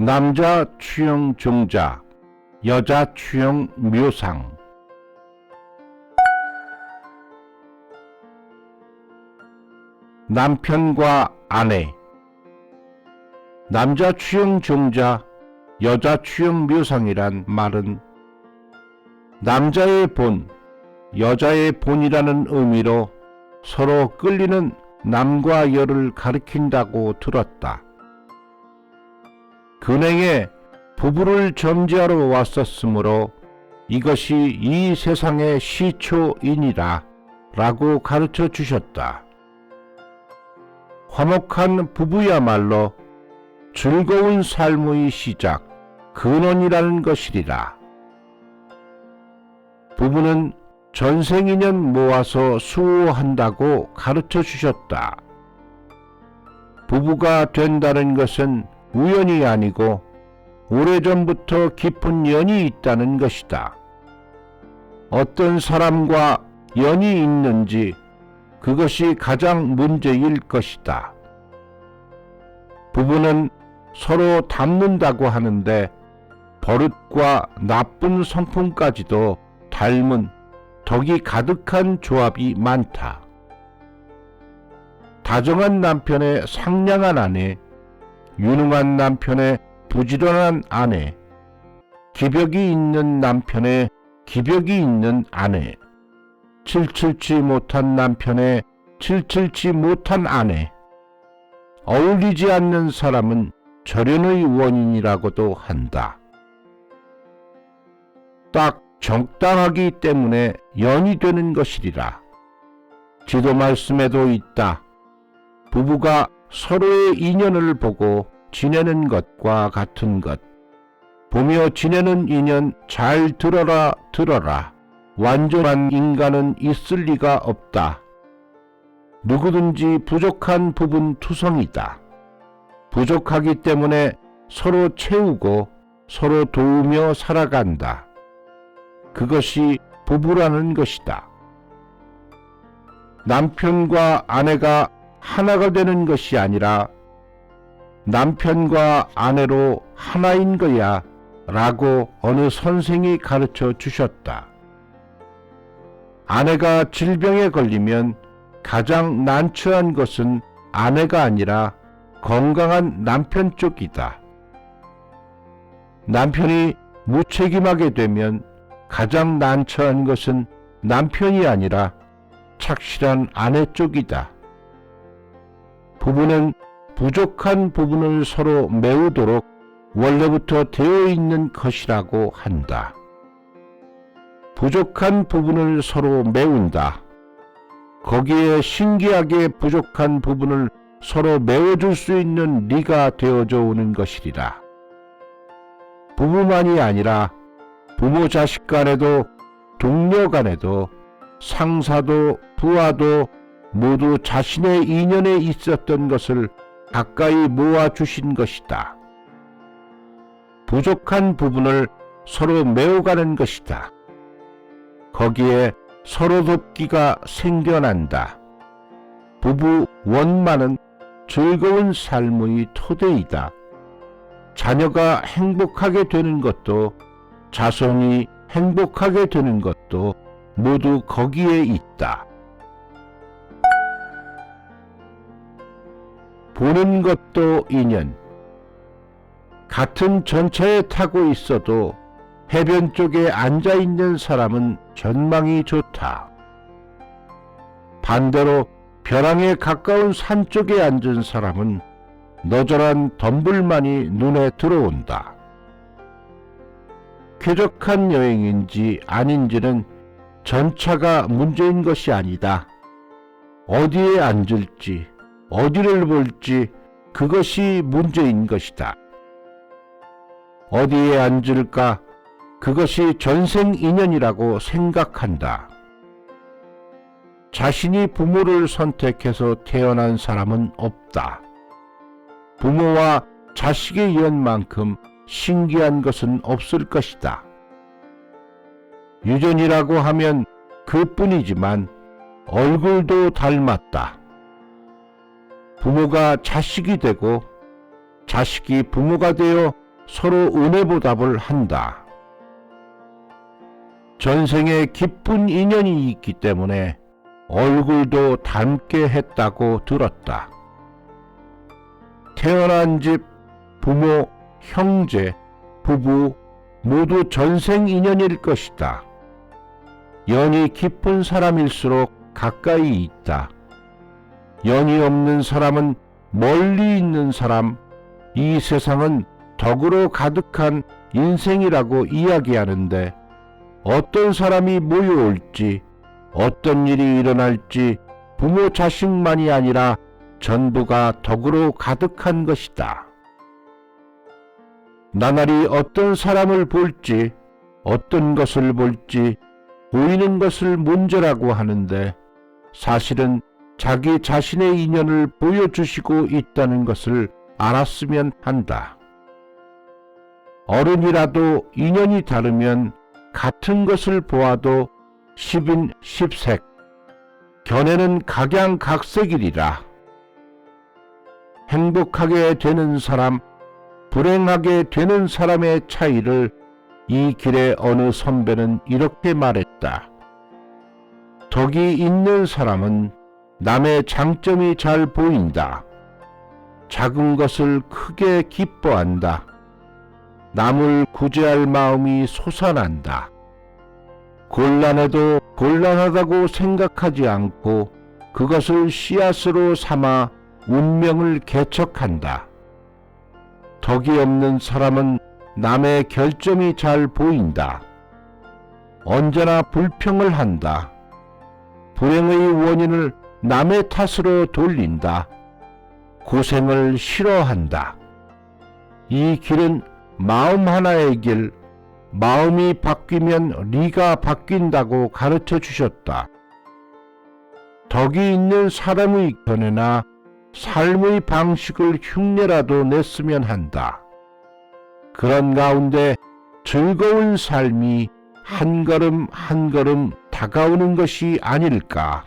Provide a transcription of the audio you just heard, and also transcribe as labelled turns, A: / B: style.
A: 남자 취형 종자, 여자 취형 묘상. 남편과 아내. 남자 취형 종자, 여자 취형 묘상이란 말은 남자의 본, 여자의 본이라는 의미로 서로 끌리는 남과 여를 가리킨다고 들었다. 근행에 부부를 점지하러 왔었으므로 이것이 이 세상의 시초이니라 라고 가르쳐 주셨다. 화목한 부부야말로 즐거운 삶의 시작, 근원이라는 것이리라. 부부는 전생인연 모아서 수호한다고 가르쳐 주셨다. 부부가 된다는 것은 우연이 아니고 오래전부터 깊은 연이 있다는 것이다. 어떤 사람과 연이 있는지 그것이 가장 문제일 것이다. 부부는 서로 닮는다고 하는데 버릇과 나쁜 성품까지도 닮은 덕이 가득한 조합이 많다. 다정한 남편의 상냥한 아내, 유능한 남편의 부지런한 아내, 기벽이 있는 남편의 기벽이 있는 아내, 칠칠치 못한 남편의 칠칠치 못한 아내. 어울리지 않는 사람은 절연의 원인이라고도 한다. 딱 적당하기 때문에 연이 되는 것이리라. 지도 말씀에도 있다. 부부가 서로의 인연을 보고 지내는 것과 같은 것. 보며 지내는 인연 잘 들어라 들어라. 완전한 인간은 있을 리가 없다. 누구든지 부족한 부분 투성이다. 부족하기 때문에 서로 채우고 서로 도우며 살아간다. 그것이 부부라는 것이다. 남편과 아내가 하나가 되는 것이 아니라 남편과 아내로 하나인 거야 라고 어느 선생이 가르쳐 주셨다. 아내가 질병에 걸리면 가장 난처한 것은 아내가 아니라 건강한 남편 쪽이다. 남편이 무책임하게 되면 가장 난처한 것은 남편이 아니라 착실한 아내 쪽이다. 부부는 부족한 부분을 서로 메우도록 원래부터 되어 있는 것이라고 한다. 부족한 부분을 서로 메운다. 거기에 신기하게 부족한 부분을 서로 메워줄 수 있는 리가 되어져 오는 것이리라. 부부만이 아니라 부모 자식 간에도 동료 간에도 상사도 부하도 모두 자신의 인연에 있었던 것을 가까이 모아주신 것이다. 부족한 부분을 서로 메워가는 것이다. 거기에 서로 돕기가 생겨난다. 부부 원만은 즐거운 삶의 토대이다. 자녀가 행복하게 되는 것도 자손이 행복하게 되는 것도 모두 거기에 있다. 보는 것도 인연. 같은 전차에 타고 있어도 해변 쪽에 앉아있는 사람은 전망이 좋다. 반대로 벼랑에 가까운 산 쪽에 앉은 사람은 너절한 덤불만이 눈에 들어온다. 쾌적한 여행인지 아닌지는 전차가 문제인 것이 아니다. 어디에 앉을지, 어디를 볼지 그것이 문제인 것이다. 어디에 앉을까? 그것이 전생 인연이라고 생각한다. 자신이 부모를 선택해서 태어난 사람은 없다. 부모와 자식의 연만큼 신기한 것은 없을 것이다. 유전이라고 하면 그뿐이지만 얼굴도 닮았다. 부모가 자식이 되고 자식이 부모가 되어 서로 은혜보답을 한다. 전생에 기쁜 인연이 있기 때문에 얼굴도 닮게 했다고 들었다. 태어난 집, 부모, 형제, 부부 모두 전생 인연일 것이다. 연이 깊은 사람일수록 가까이 있다. 연이 없는 사람은 멀리 있는 사람, 이 세상은 덕으로 가득한 인생이라고 이야기하는데 어떤 사람이 모여올지, 어떤 일이 일어날지 부모 자식만이 아니라 전부가 덕으로 가득한 것이다. 나날이 어떤 사람을 볼지, 어떤 것을 볼지 보이는 것을 문제라고 하는데 사실은 자기 자신의 인연을 보여주시고 있다는 것을 알았으면 한다. 어른이라도 인연이 다르면 같은 것을 보아도 십인 십색, 견해는 각양각색이리라. 행복하게 되는 사람, 불행하게 되는 사람의 차이를 이 길의 어느 선배는 이렇게 말했다. 덕이 있는 사람은 남의 장점이 잘 보인다. 작은 것을 크게 기뻐한다. 남을 구제할 마음이 솟아난다. 곤란해도 곤란하다고 생각하지 않고 그것을 씨앗으로 삼아 운명을 개척한다. 덕이 없는 사람은 남의 결점이 잘 보인다. 언제나 불평을 한다. 불행의 원인을 남의 탓으로 돌린다. 고생을 싫어한다. 이 길은 마음 하나의 길, 마음이 바뀌면 리가 바뀐다고 가르쳐 주셨다. 덕이 있는 사람의 견해나 삶의 방식을 흉내라도 냈으면 한다. 그런 가운데 즐거운 삶이 한 걸음 한 걸음 다가오는 것이 아닐까.